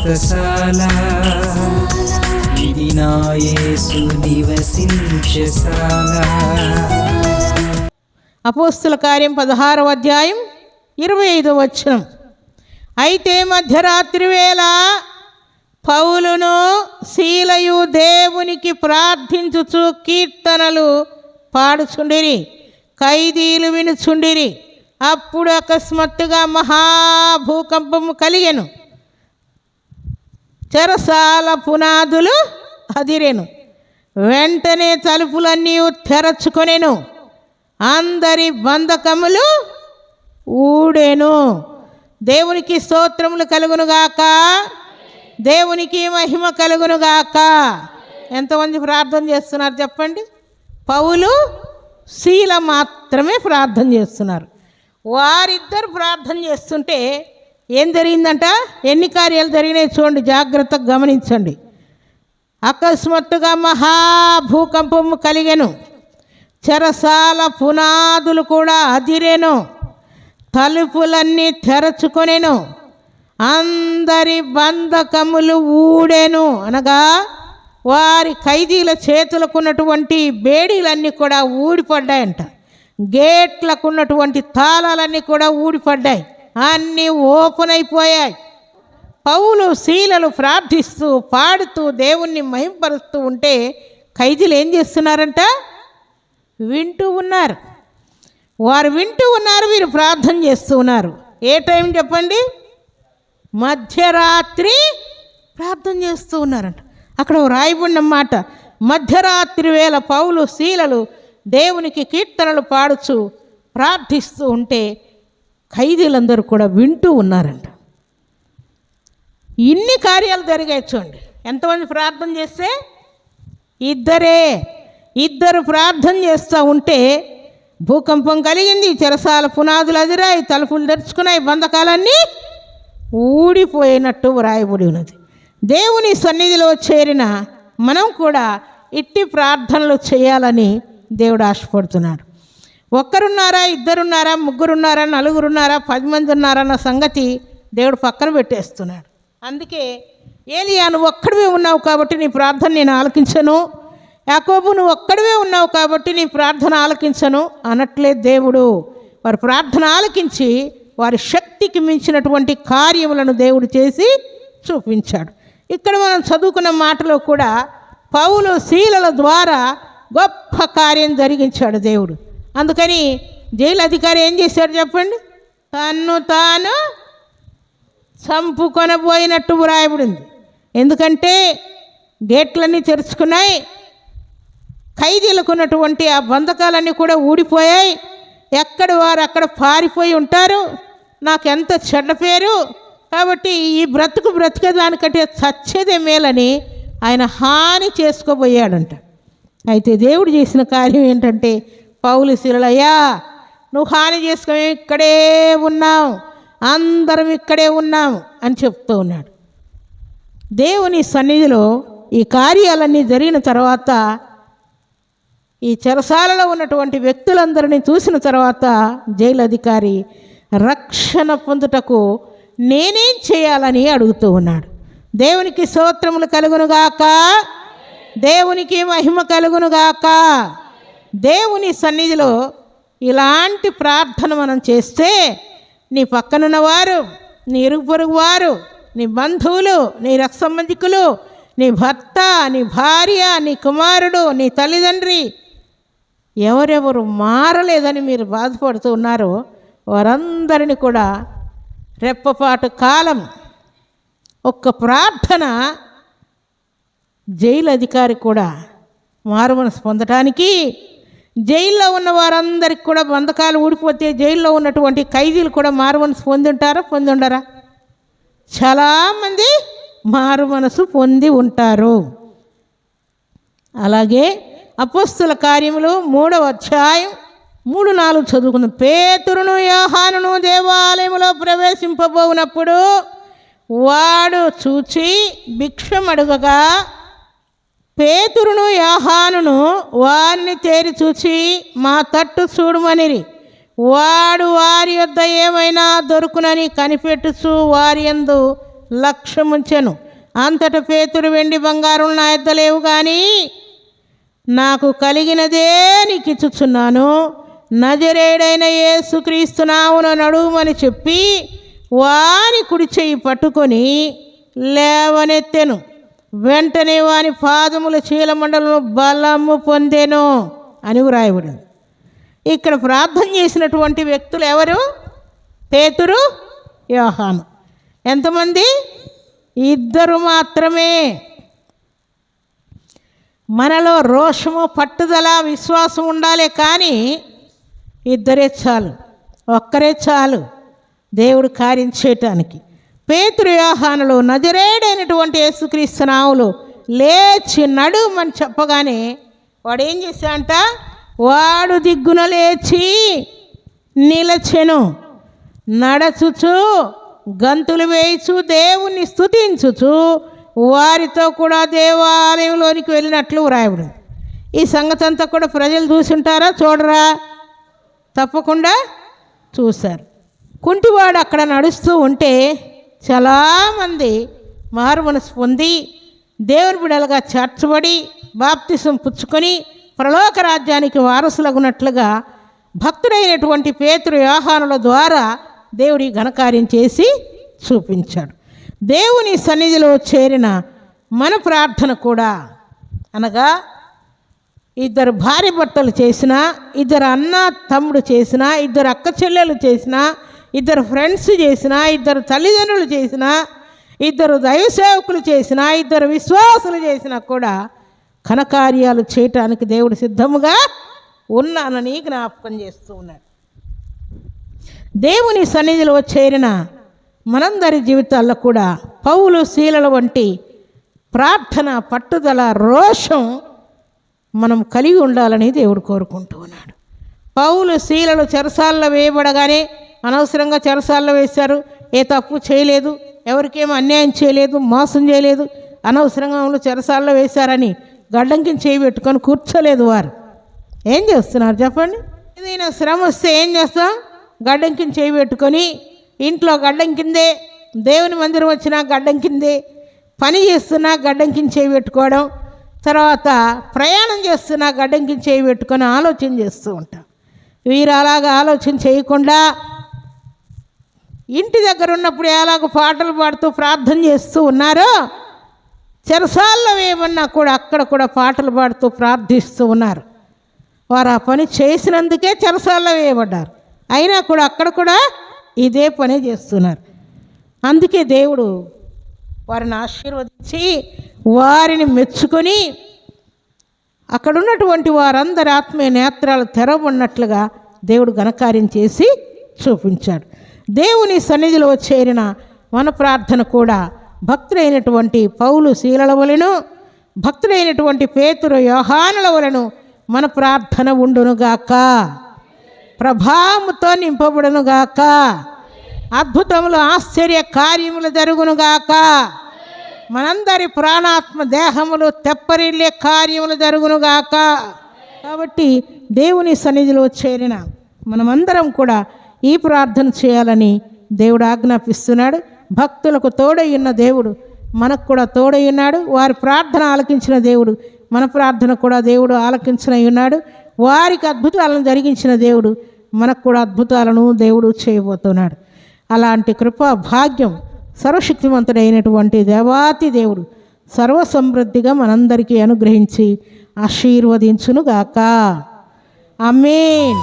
వ్రతశాల ఇది నా యేసు నివసించశాల. అపోస్తుల కార్యం 16వ అధ్యాయం 25వ వచనం. అయితే మధ్యరాత్రి వేళ పౌలును శీలయు దేవునికి ప్రార్థించుచు కీర్తనలు పాడుచుండిరి, ఖైదీలు వినుచుండిరి. అప్పుడు అకస్మాత్తుగా మహాభూకంపము కలిగెను, చెరసాల పునాదులు అదిరెను, వెంటనే తలుపులన్నీ తెరచుకొనెను, అందరి బంధకములు ఊడెను. దేవునికి స్తోత్రములు కలుగునుగాక, దేవునికి మహిమ కలుగునుగాక. ఎంతమంది ప్రార్థన చేస్తున్నారు చెప్పండి? పౌలు శీల మాత్రమే ప్రార్థన చేస్తున్నారు. వారిద్దరు ప్రార్థన చేస్తుంటే ఏం జరిగిందంట? ఎన్ని కార్యాలు జరిగినాయి చూడండి, జాగ్రత్తగా గమనించండి. అకస్మాత్తుగా మహాభూకంపము కలిగెను, చెరసాల పునాదులు కూడా అదిరెను, తలుపులన్నీ తెరచుకొనెను, అందరి బంధకములు ఊడెను. అనగా వారి ఖైదీల చేతులకు ఉన్నటువంటి బేడీలన్నీ కూడా ఊడిపడ్డాయంట. గేట్లకు ఉన్నటువంటి తాళాలన్నీ కూడా ఊడిపడ్డాయి, అన్నీ ఓపెన్ అయిపోయాయి. పౌలు శీలలు ప్రార్థిస్తూ పాడుతూ దేవుణ్ణి మహింపరుస్తూ ఉంటే ఖైదీలు ఏం చేస్తున్నారంట? వింటూ ఉన్నారు. వారు వింటూ ఉన్నారు, వీరు ప్రార్థన చేస్తూ ఉన్నారు. ఏ టైం చెప్పండి? మధ్యరాత్రి ప్రార్థన చేస్తూ ఉన్నారంట. అక్కడ రాయబడిన మాట, మధ్యరాత్రి వేళ పౌలు శీలలు దేవునికి కీర్తనలు పాడుచు ప్రార్థిస్తూ ఉంటే ఖైదీలందరూ కూడా వింటూ ఉన్నారంట. ఇన్ని కార్యాలు జరిగాయి చూడండి. ఎంతమంది ప్రార్థన చేస్తే? ఇద్దరు ప్రార్థన చేస్తూ ఉంటే భూకంపం కలిగింది, చెరసాల పునాదులు అదిరాయి, తలుపులు తెరుచుకున్నాయి, బంధకాలన్నీ ఊడిపోయినట్టు వ్రాయబడి ఉన్నది. దేవుని సన్నిధిలో చేరిన మనం కూడా ఇట్టి ప్రార్థనలు చేయాలని దేవుడు ఆశపడుతున్నాడు. ఒక్కరున్నారా, ఇద్దరున్నారా, ముగ్గురున్నారా, నలుగురున్నారా, 10 మంది ఉన్నారా అన్న సంగతి దేవుడు పక్కన పెట్టేస్తున్నాడు. అందుకే ఏలియా, నువ్వు ఒక్కడివే ఉన్నావు కాబట్టి నీ ప్రార్థన నేను ఆలకించను, యాకోబు నువ్వు ఒక్కడివే ఉన్నావు కాబట్టి నీ ప్రార్థన ఆలకించను అనట్లే దేవుడు. వారి ప్రార్థన ఆలకించి వారి శక్తికి మించినటువంటి కార్యములను దేవుడు చేసి చూపించాడు. ఇక్కడ మనం చదువుకున్న మాటలో కూడా పౌలు శీలల ద్వారా గొప్ప కార్యం జరిగించాడు దేవుడు. అందుకని జైలు అధికారి ఏం చేశాడు చెప్పండి? తన్ను తాను చంపుకొనబోయినట్టు వ్రాయబడింది. ఎందుకంటే గేట్లన్నీ తెరుచుకున్నాయి, ఖైదీలకు ఉన్నటువంటి ఆ బంధకాలన్నీ కూడా ఊడిపోయాయి. ఎక్కడ వారు అక్కడ పారిపోయి ఉంటారు. నాకెంత చెడ్డ పేరు, కాబట్టి ఈ బ్రతికేదానికంటే చచ్చేదే మేలని ఆయన హాని చేసుకోబోయాడంట. అయితే దేవుడు చేసిన కార్యం ఏంటంటే, పౌలు శీలలయ్యా నువ్వు హాని చేసుకో, ఇక్కడే ఉన్నాం, అందరం ఇక్కడే ఉన్నాం అని చెప్తూ ఉన్నాడు. దేవుని సన్నిధిలో ఈ కార్యాలన్నీ జరిగిన తర్వాత ఈ చెరసాలలో ఉన్నటువంటి వ్యక్తులందరినీ చూసిన తర్వాత జైలు అధికారి రక్షణ పొందుటకు నేనేం చేయాలని అడుగుతూ ఉన్నాడు. దేవునికి స్తోత్రములు కలుగునుగాక, దేవునికి మహిమ కలుగునుగాక. దేవుని సన్నిధిలో ఇలాంటి ప్రార్థన మనం చేస్తే నీ పక్కనున్నవారు, నీ ఇరుగు పొరుగు వారు, నీ బంధువులు, నీ రక్త సంబంధికులు, నీ భర్త, నీ భార్య, నీ కుమారుడు, నీ తల్లిదండ్రి ఎవరెవరు మారలేదని మీరు బాధపడుతూ ఉన్నారో వారందరినీ కూడా రెప్పపాటు కాలం ఒక్క ప్రార్థన జైలు అధికారి కూడా మారుమనసు పొందటానికి, జైల్లో ఉన్న వారందరికి కూడా బంధకాలు ఊడిపోతే జైల్లో ఉన్నటువంటి ఖైదీలు కూడా మారుమనసు పొంది ఉండరా? చాలామంది మారుమనసు పొంది ఉంటారు. అలాగే అపోస్తుల కార్యములు 3వ అధ్యాయం 3-4 చదువుకుందాం. పేతురును యోహానును దేవాలయములో ప్రవేశింపబోనప్పుడు వాడు చూచి భిక్షం అడుగగా పేతురును యోహానును వారిని తేరి చూచి మా తట్టు చూడమనిరి. వాడు వారి యొద్ద ఏమైనా దొరుకునని కనిపెట్టుచు వారి యందు లక్ష్యముంచెను. అంతట పేతురు, వెండి బంగారం నా యొద్ద లేవు, కానీ నాకు కలిగినదే నీకు ఇచ్చుచున్నాను. నజరేయుడైన యేసుక్రీస్తు నామమున నడుమని చెప్పి వాని కుడి చెయ్యి పట్టుకొని లేవనెత్తెను. వెంటనే వాని పాదముల చీలమండలను బలము పొందెను అని వ్రాయబడింది. ఇక్కడ ప్రార్థన చేసినటువంటి వ్యక్తులు ఎవరు? పేతురు, యోహాను. ఎంతమంది? 2 మాత్రమే. మనలో రోషము, పట్టుదల, విశ్వాసం ఉండాలి, కానీ 2 చాలు, ఒక్కరే చాలు దేవుడు కార్యం చేయటానికి. పేతురు, యోహానులు నజరేయుడైనటువంటి యేసుక్రీస్తు నామములో లేచి నడుమని చెప్పగానే వాడు ఏం చేశాడంట? వాడు దిగ్గున లేచి నిలచెను. నడచుచు, గంతులు వేయిచు, దేవుణ్ణి స్తుతించుచు వారితో కూడా దేవాలయంలోనికి వెళ్ళినట్లు వ్రాయబడింది. ఈ సంగతి అంతా కూడా ప్రజలు చూసుంటారా? చూడరా? తప్పకుండా చూశారు. కుంటివాడు అక్కడ నడుస్తూ ఉంటే చాలామంది మారు మనసు పొంది దేవుని బిడ్డలుగా చేర్చబడి బాప్తిసం పుచ్చుకొని పరలోక రాజ్యానికి వారసులగునట్లుగా భక్తుడైనటువంటి పేతురు, యోహానుల ద్వారా దేవుడి ఘనకార్యం చేసి చూపించాడు. దేవుని సన్నిధిలో చేరిన మన ప్రార్థన కూడా, అనగా 2 భార్య భర్తలు చేసినా, 2 అన్న తమ్ముడు చేసినా, 2 అక్క చెల్లెలు చేసినా, 2 ఫ్రెండ్స్ చేసినా, 2 తల్లిదండ్రులు చేసినా, 2 దైవ సేవకులు చేసినా, 2 విశ్వాసులు చేసినా కూడా ఘనకార్యాలు చేయటానికి దేవుడు సిద్ధముగా ఉన్నానని జ్ఞాపకం చేస్తూ ఉన్నాడు. దేవుని సన్నిధిలో చేరిన మనందరి జీవితాల్లో కూడా పౌలు, శీలల వంటి ప్రార్థన, పట్టుదల, రోషం మనం కలిగి ఉండాలని దేవుడు కోరుకుంటూ ఉన్నాడు. పౌలు, శీలలు చెరసాల్లో వేయబడగానే అనవసరంగా చెరసాల్లో వేశారు. ఏ తప్పు చేయలేదు, ఎవరికేమో అన్యాయం చేయలేదు, మోసం చేయలేదు, అనవసరంగా చెరసాల్లో వేశారని గడ్డంకి చేయి పెట్టుకొని కూర్చోలేదు. వారు ఏం చేస్తున్నారు చెప్పండి? ఏదైనా శ్రమ వస్తే ఏం చేస్తాం? గడ్డం కింద చేయి పెట్టుకొని, ఇంట్లో గడ్డం కిందే, దేవుని మందిరం వచ్చినా గడ్డం కిందే, పని చేస్తున్నా గడ్డం కింద చేయి పెట్టుకోవడం, తర్వాత ప్రయాణం చేస్తున్నా గడ్డం కింద చేయి పెట్టుకొని ఆలోచన చేస్తూ ఉంటాం. వీరు అలాగా ఆలోచన చేయకుండా ఇంటి దగ్గర ఉన్నప్పుడు ఎలాగ పాటలు పాడుతూ ప్రార్థన చేస్తూ ఉన్నారో, చెరసాల్లో ఏమన్నా కూడా అక్కడ కూడా పాటలు పాడుతూ ప్రార్థిస్తూ ఉన్నారు. వారు ఆ పని చేసినందుకే చెరసాల్లో వేయబడ్డారు. అయినా కూడా అక్కడ కూడా ఇదే పని చేస్తున్నారు. అందుకే దేవుడు వారిని ఆశీర్వదించి వారిని మెచ్చుకొని అక్కడ ఉన్నటువంటి వారందరి ఆత్మీయ నేత్రాలు తెరవబడినట్లుగా దేవుడు ఘనకార్యం చేసి చూపించాడు. దేవుని సన్నిధిలో చేరిన మన ప్రార్థన కూడా భక్తుడైనటువంటి పౌలు, శీలల వలెను, భక్తుడైనటువంటి పేతురు, యోహానుల వలెను మన ప్రార్థన ఉండునుగాక, ప్రభావముతో నింపబడునుగాక, అద్భుతములు, ఆశ్చర్య కార్యములు జరుగునుగాక, మనందరి ప్రాణాత్మ దేహములు తెప్పరిల్లే కార్యములు జరుగునుగాక. కాబట్టి దేవుని సన్నిధిలో చేరిన మనమందరం కూడా ఈ ప్రార్థన చేయాలని దేవుడు ఆజ్ఞాపిస్తున్నాడు. భక్తులకు తోడై ఉన్న దేవుడు మనకు కూడా తోడై ఉన్నాడు. వారి ప్రార్థన ఆలకించిన దేవుడు మన ప్రార్థన కూడా దేవుడు ఆలకించిన ఉన్నాడు. వారికి అద్భుతాలను జరిగించిన దేవుడు మనకు కూడా అద్భుతాలను దేవుడు చేయబోతున్నాడు. అలాంటి కృపా భాగ్యం సర్వశక్తిమంతుడైనటువంటి దేవాతి దేవుడు సర్వసమృద్ధిగా మనందరికీ అనుగ్రహించి ఆశీర్వదించునుగాక. ఆమేన్.